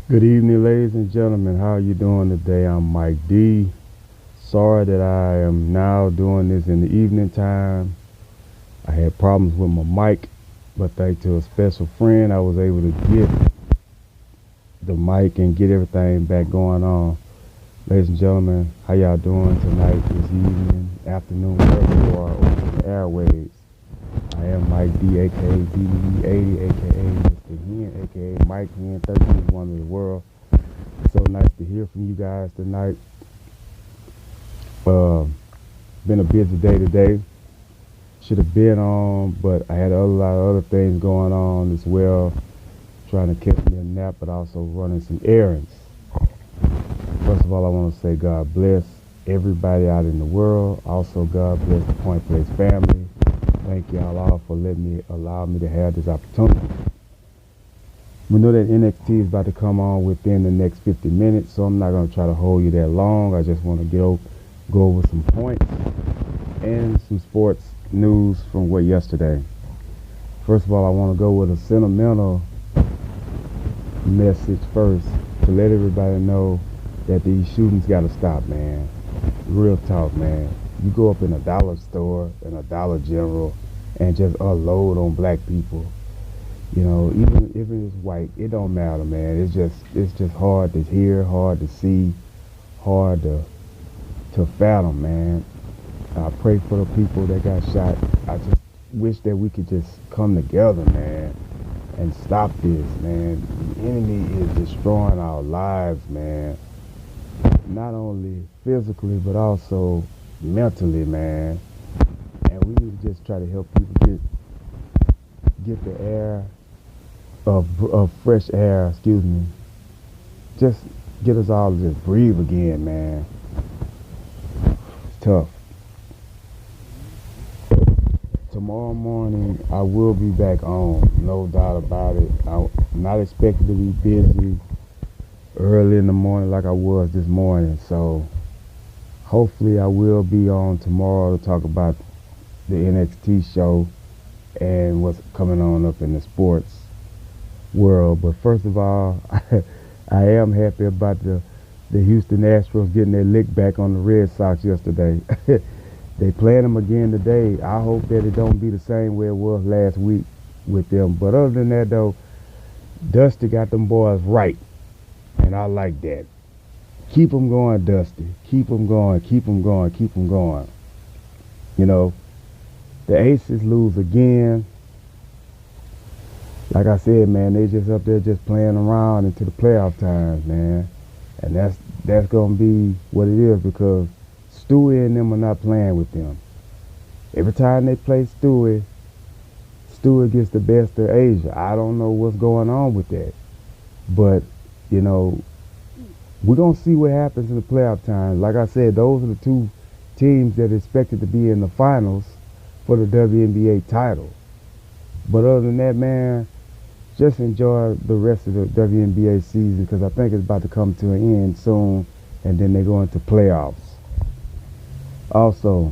Good evening, ladies and gentlemen. How are you doing today? I'm Mike D. Sorry that I am now doing this in the evening time. I had problems with my mic, but thanks to a special friend, I was able to get the mic and get everything back going on. Ladies and gentlemen, how y'all doing tonight, this evening, afternoon, wherever you are over the airwaves? I am Mike D, aka DD80, aka Mr. Hen, aka Mike Hen, 13th Wonder of the World. So nice to hear from you guys tonight. Uh, Been a busy day today. Should have been on, but I had a lot of other things going on as well. Trying to catch me a nap, but also running some errands. First of all, I want to say God bless everybody out in the world. Also, God bless the Point Place family. Thank y'all all for allow me to have this opportunity. We know that NXT is about to come on within the next 50 minutes, so I'm not going to try to hold you that long. I just want to go over some points and some sports news from yesterday. First of all, I want to go with a sentimental message first to let everybody know that these shootings got to stop, man. Real talk, man. You go up in a dollar store and a Dollar General and just unload on black people. You know, even if it's white, it don't matter, man. It's just hard to hear, hard to see, hard to fathom, man. I pray for the people that got shot. I just wish that we could just come together, man, and stop this, man. The enemy is destroying our lives, man. Not only physically, but also mentally, man. And we need to just try to help people get the air of fresh air, excuse me. Just get us all to just breathe again, man. It's tough. Tomorrow morning, I will be back on, no doubt about it. I'm not expected to be busy early in the morning like I was this morning, so hopefully I will be on tomorrow to talk about the NXT show and what's coming on up in the sports world. But first of all, I am happy about the Houston Astros getting their lick back on the Red Sox yesterday. They playing them again today. I hope that it don't be the same way it was last week with them. But other than that, though, Dusty got them boys right, and I like that. Keep them going, Dusty. Keep them going. Keep them going. Keep them going. You know, the Aces lose again. Like I said, man, they just up there just playing around into the playoff times, man. And that's going to be what it is because Stewie and them are not playing with them. Every time they play Stewie gets the best of Asia. I don't know what's going on with that. But, you know, we're going to see what happens in the playoff time. Like I said, those are the two teams that are expected to be in the finals for the WNBA title. But other than that, man, just enjoy the rest of the WNBA season because I think it's about to come to an end soon, and then they go into playoffs. Also,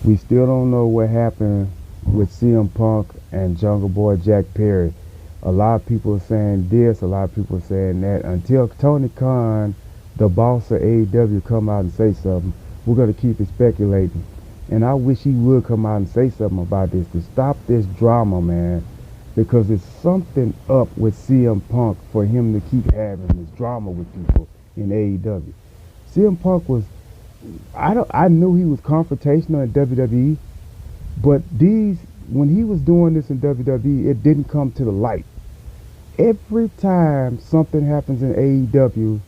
we still don't know what happened with CM Punk and Jungle Boy Jack Perry. A lot of people are saying this, a lot of people are saying that. Until Tony Khan, the boss of AEW, come out and say something, we're going to keep it speculating. And I wish he would come out and say something about this to stop this drama, man. Because there's something up with CM Punk for him to keep having this drama with people in AEW. CM Punk was, I knew he was confrontational in WWE, but when he was doing this in WWE, it didn't come to the light. Every time something happens in AEW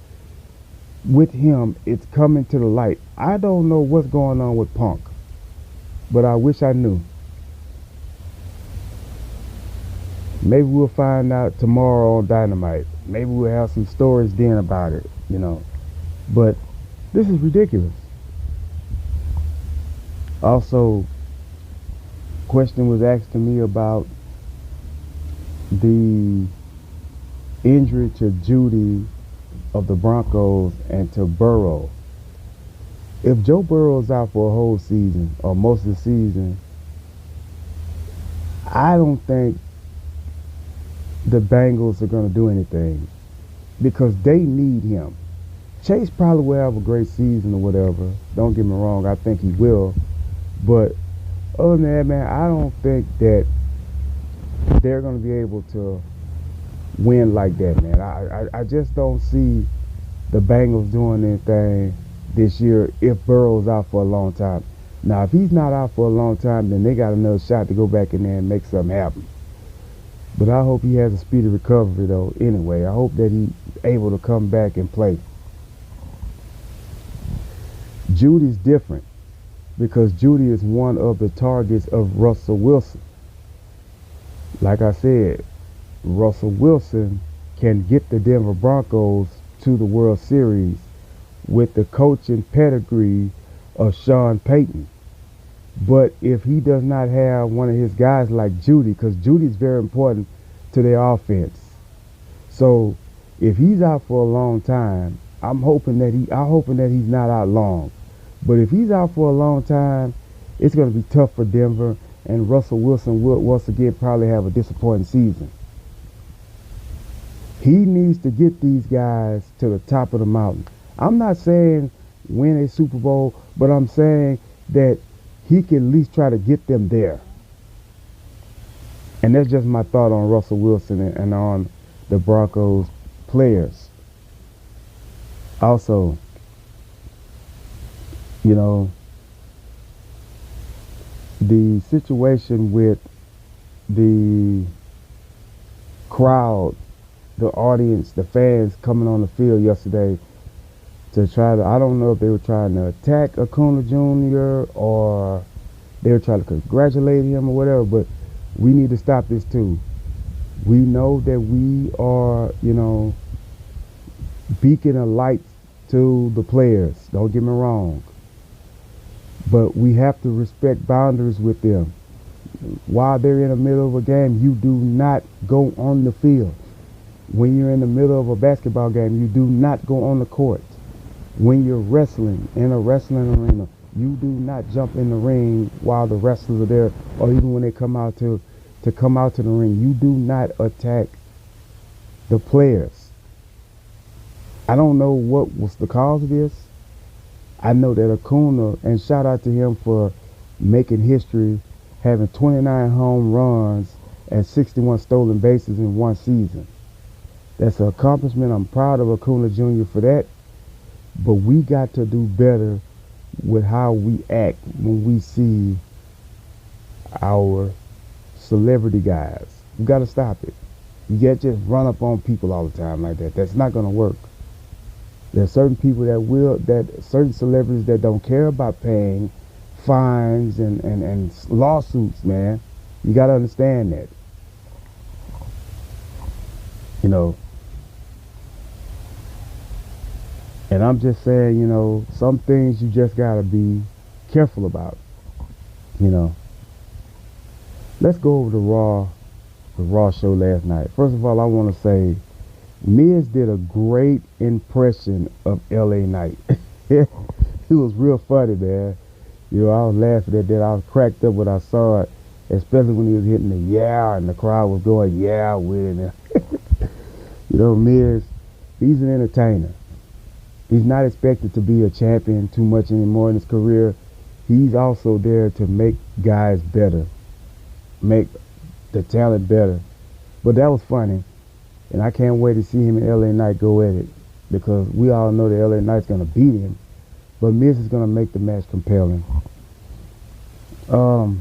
with him, it's coming to the light. I don't know what's going on with Punk, but I wish I knew. Maybe we'll find out tomorrow on Dynamite. Maybe we'll have some stories then about it, you know. But this is ridiculous. Also, question was asked to me about the injury to Judy of the Broncos and to Burrow. If Joe Burrow's out for a whole season or most of the season, I don't think the Bengals are going to do anything because they need him. Chase probably will have a great season or whatever. Don't get me wrong, I think he will. But other than that, man, I don't think that they're going to be able to win like that, man. I just don't see the Bengals doing anything this year if Burrow's out for a long time. Now, if he's not out for a long time, then they got another shot to go back in there and make something happen. But I hope he has a speedy recovery, though, anyway. I hope that he's able to come back and play. Judy's different because Judy is one of the targets of Russell Wilson. Like I said, Russell Wilson can get the Denver Broncos to the World Series with the coaching pedigree of Sean Payton. But if he does not have one of his guys like Judy, because Judy's very important to their offense. So if he's out for a long time, I'm hoping that he's not out long. But if he's out for a long time, it's going to be tough for Denver, and Russell Wilson will once again probably have a disappointing season. He needs to get these guys to the top of the mountain. I'm not saying win a Super Bowl, but I'm saying that he can at least try to get them there. And that's just my thought on Russell Wilson and on the Broncos players. Also, you know, the situation with the crowd, the audience, the fans coming on the field yesterday to try to, I don't know if they were trying to attack Acuna Jr. or they were trying to congratulate him or whatever, but we need to stop this too. We know that we are, beacon of light to the players. Don't get me wrong. But we have to respect boundaries with them. While they're in the middle of a game, you do not go on the field. When you're in the middle of a basketball game, you do not go on the court. When you're wrestling in a wrestling arena, you do not jump in the ring while the wrestlers are there, or even when they come out to the ring. You do not attack the players. I don't know what was the cause of this. I know that Acuna, and shout out to him for making history, having 29 home runs and 61 stolen bases in one season. That's an accomplishment. I'm proud of Acuna Jr. for that. But we got to do better with how we act when we see our celebrity guys. We got to stop it. You can't just run up on people all the time like that. That's not going to work. There's certain people certain celebrities that don't care about paying fines and lawsuits, man. You got to understand that. And I'm just saying, some things you just got to be careful about. Let's go over the Raw show last night. First of all, I want to say Miz did a great impression of LA Knight. It was real funny, man. I was laughing at that. I was cracked up when I saw it, especially when he was hitting the yeah, and the crowd was going yeah with it. Miz, he's an entertainer. He's not expected to be a champion too much anymore in his career. He's also there to make guys better, make the talent better. But that was funny. And I can't wait to see him and LA Knight go at it, because we all know that LA Knight's going to beat him. But Miz is going to make the match compelling. The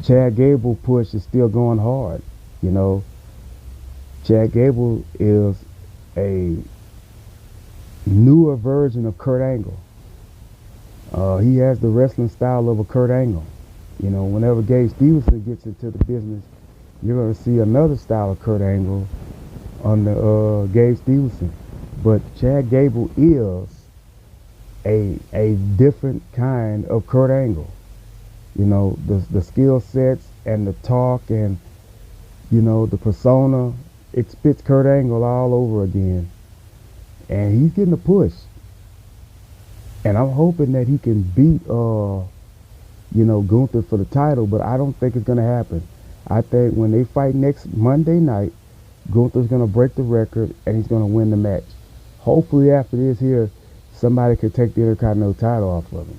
Chad Gable push is still going hard. Chad Gable is a newer version of Kurt Angle. He has the wrestling style of a Kurt Angle. Whenever Gabe Stevenson gets into the business, you're going to see another style of Kurt Angle on the Gabe Stevenson. But Chad Gable is a different kind of Kurt Angle. The skill sets and the talk and, the persona, it spits Kurt Angle all over again. And he's getting a push. And I'm hoping that he can beat, Gunther for the title, but I don't think it's going to happen. I think when they fight next Monday night, Gunther's going to break the record and he's going to win the match. Hopefully after this here, somebody could take the Intercontinental title off of him,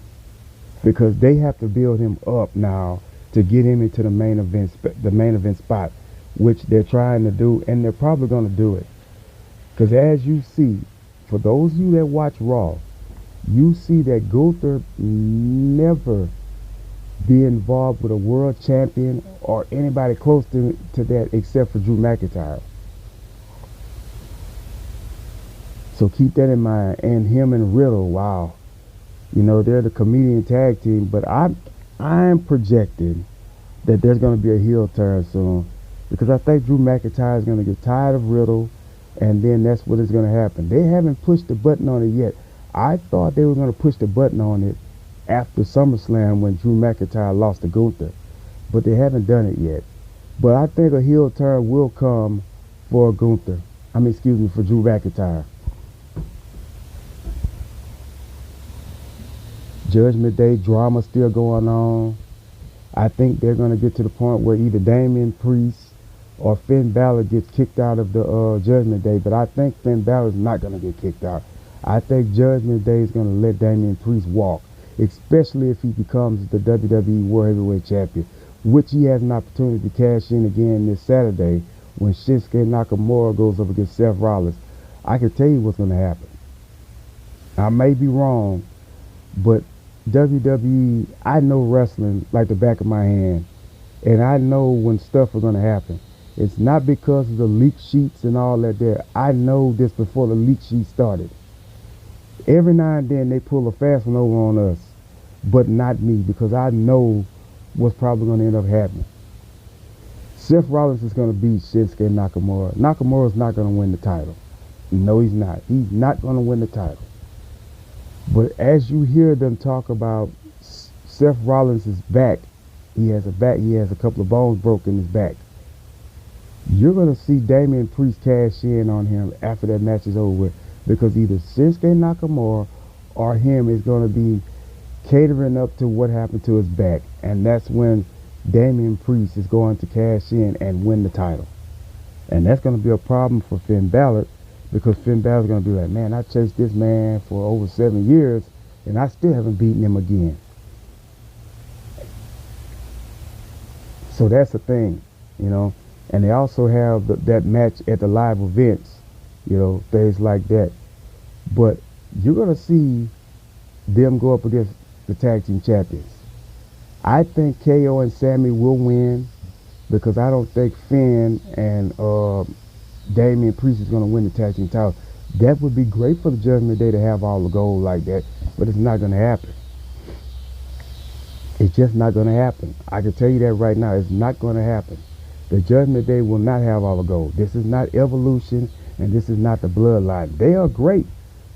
because they have to build him up now to get him into the main event spot, which they're trying to do, and they're probably going to do it. Because as you see, for those of you that watch Raw, you see that Gunther never be involved with a world champion or anybody close to that except for Drew McIntyre. So keep that in mind. And him and Riddle, wow. You know, they're the comedian tag team, but I'm projecting that there's going to be a heel turn soon, because I think Drew McIntyre is going to get tired of Riddle, and then that's what is going to happen. They haven't pushed the button on it yet. I thought they were going to push the button on it after SummerSlam when Drew McIntyre lost to Gunther, but they haven't done it yet. But I think a heel turn will come for Gunther. For Drew McIntyre. Judgment Day drama still going on. I think they're going to get to the point where either Damian Priest or Finn Balor gets kicked out of the Judgment Day, but I think Finn Balor is not going to get kicked out. I think Judgment Day is going to let Damian Priest walk, especially if he becomes the WWE World Heavyweight Champion, which he has an opportunity to cash in again this Saturday when Shinsuke Nakamura goes up against Seth Rollins. I can tell you what's going to happen. I may be wrong, but WWE, I know wrestling like the back of my hand, and I know when stuff is going to happen. It's not because of the leak sheets and all that there. I know this before the leak sheet started. Every now and then they pull a fast one over on us, but not me, because I know what's probably going to end up happening. Seth Rollins is going to beat Shinsuke Nakamura. Nakamura's not going to win the title. No, he's not. He's not going to win the title. But as you hear them talk about Seth Rollins' back, he has a couple of bones broken in his back. You're going to see Damian Priest cash in on him after that match is over with, because either Shinsuke Nakamura or him is going to be catering up to what happened to his back, and that's when Damian Priest is going to cash in and win the title. And that's going to be a problem for Finn Balor, because Finn Balor's going to be like, man, I chased this man for over 7 years and I still haven't beaten him again. So that's the thing, you know. And they also have that match at the live events, you know, things like that. But you're going to see them go up against the tag team champions. I think KO and Sammy will win, because I don't think Finn and Damian Priest is going to win the tag team title. That would be great for the Judgment Day to have all the gold like that, but it's not going to happen. It's just not going to happen. I can tell you that right now. It's not going to happen. The Judgment Day will not have all the gold. This is not Evolution, and this is not the Bloodline. They are great,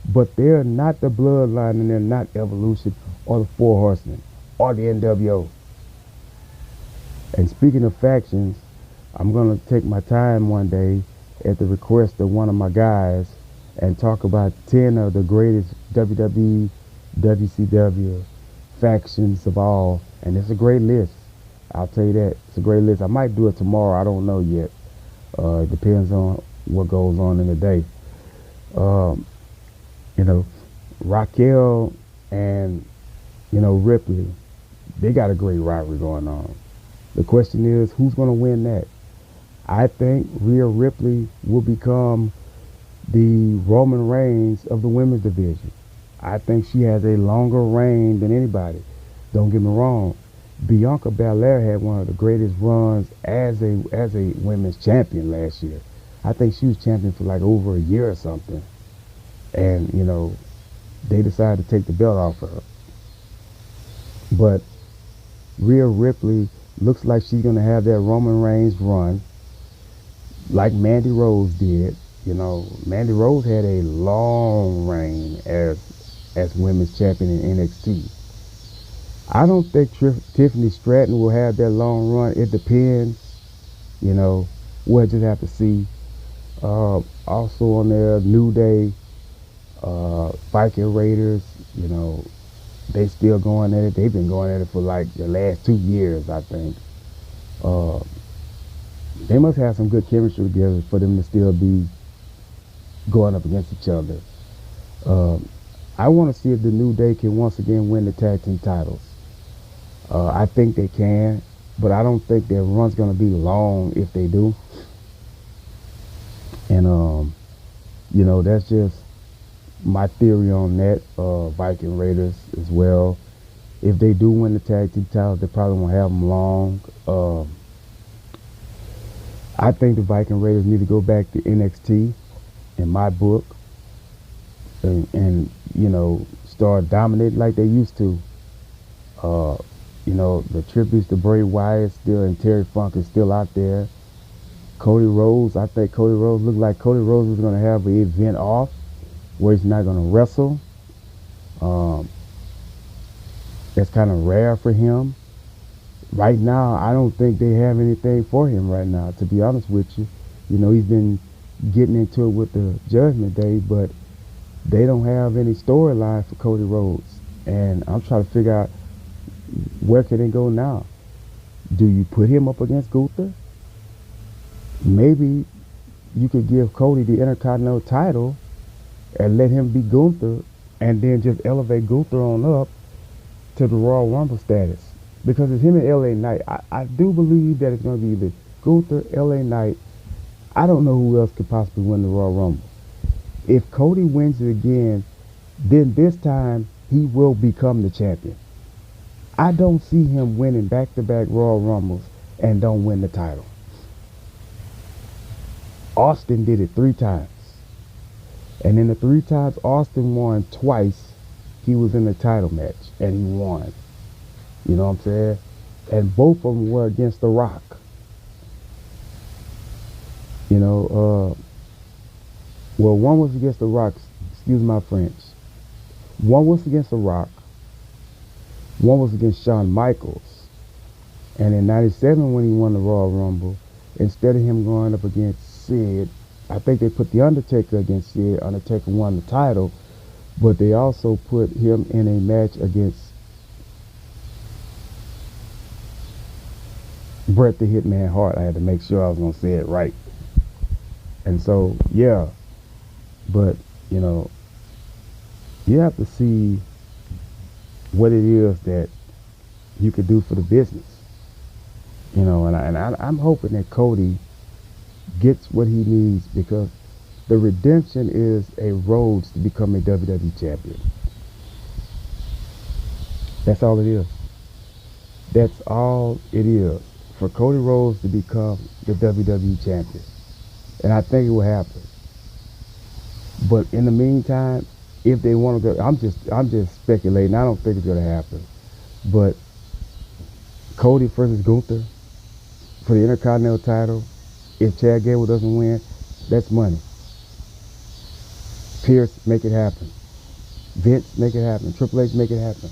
but they're not the Bloodline, and they're not Evolution or the Four Horsemen or the NWO. And speaking of factions, I'm going to take my time one day at the request of one of my guys and talk about 10 of the greatest WWE, WCW factions of all. And it's a great list. I'll tell you that. It's a great list. I might do it tomorrow. I don't know yet. It depends on what goes on in the day. You know, Raquel and, you know, Ripley, they got a great rivalry going on. The question is, who's going to win that? I think Rhea Ripley will become the Roman Reigns of the women's division. I think she has a longer reign than anybody. Don't get me wrong. Bianca Belair had one of the greatest runs as a women's champion last year. I think she was champion for like over a year or something. And, you know, they decided to take the belt off her. But Rhea Ripley looks like she's going to have that Roman Reigns run like Mandy Rose did. You know, Mandy Rose had a long reign as women's champion in NXT. I don't think Tiffany Stratton will have that long run. It depends. You know, we'll just have to see. Also on there, New Day, Viking Raiders, you know, they still going at it. They've been going at it for like the last 2 years, I think. They must have some good chemistry together for them to still be going up against each other. Um, I want to see if the New Day can once again win the tag team titles. I think they can, but I don't think their run's going to be long if they do. And, that's just my theory on that. Viking Raiders as well. If they do win the tag team titles, they probably won't have them long. I think the Viking Raiders need to go back to NXT in my book and start dominating like they used to. The tributes to Bray Wyatt still, and Terry Funk is still out there. Cody Rhodes, I think Cody Rhodes looked like Cody Rhodes was going to have an event off where he's not going to wrestle. That's kind of rare for him. Right now, I don't think they have anything for him right now, to be honest with you. He's been getting into it with the Judgment Day, but they don't have any storyline for Cody Rhodes. And I'm trying to figure out where can they go now. Do you put him up against Gunther? Maybe you could give Cody the Intercontinental title and let him be Gunther and then just elevate Gunther on up to the Royal Rumble status. Because it's him and LA Knight. I do believe that it's going to be either Gunther, LA Knight. I don't know who else could possibly win the Royal Rumble. If Cody wins it again, then this time he will become the champion. I don't see him winning back-to-back Royal Rumbles and don't win the title. Austin did it 3 times. And in the 3 times Austin won twice, he was in the title match and he won. You know what I'm saying? And both of them were against The Rock. One was against The Rock, excuse my French. One was against The Rock. One was against Shawn Michaels. And in 97 when he won the Royal Rumble, instead of him going up against Sid, I think they put The Undertaker against Sid. Undertaker won the title, but they also put him in a match against Bret the Hitman Hart. I had to make sure I was going to say it right. And so, yeah. But, you have to see what it is that you could do for the business. And I'm hoping that Cody gets what he needs, because the redemption is a road to become a WWE champion. That's all it is. That's all it is. For Cody Rhodes to become the WWE champion. And I think it will happen. But in the meantime, if they want to go, I'm just speculating. I don't think it's going to happen. But Cody versus Gunther for the Intercontinental title, if Chad Gable doesn't win, that's money. Pierce, make it happen. Vince, make it happen. Triple H, make it happen.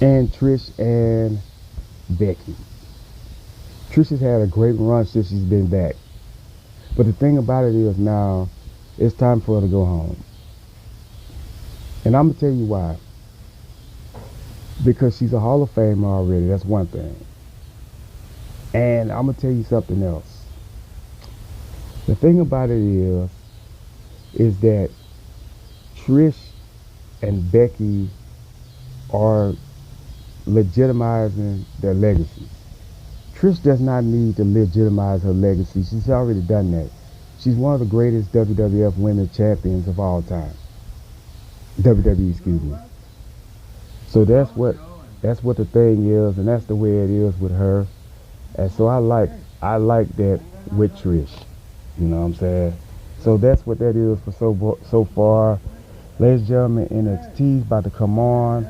And Trish and Becky. Trish has had a great run since she's been back. But the thing about it is now, it's time for her to go home. And I'm going to tell you why. Because she's a Hall of Famer already, that's one thing. And I'm going to tell you something else. The thing about it is that Trish and Becky are legitimizing their legacy. Trish does not need to legitimize her legacy. She's already done that. She's one of the greatest WWF women champions of all time. WWE, excuse me. So that's what the thing is, and that's the way it is with her. And so I like that with Trish. You know what I'm saying? So that's what that is for so far. Ladies and gentlemen, NXT is about to come on.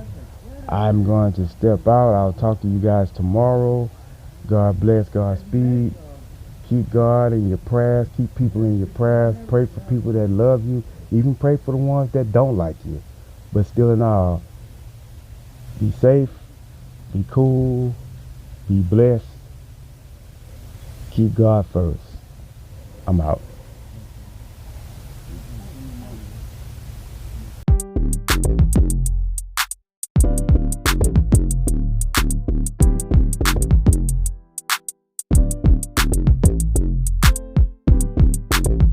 I'm going to step out. I'll talk to you guys tomorrow. God bless, Godspeed. Keep God in your prayers. Keep people in your prayers. Pray for people that love you. Even pray for the ones that don't like you. But still in all, be safe, be cool, be blessed. Keep God first. I'm out.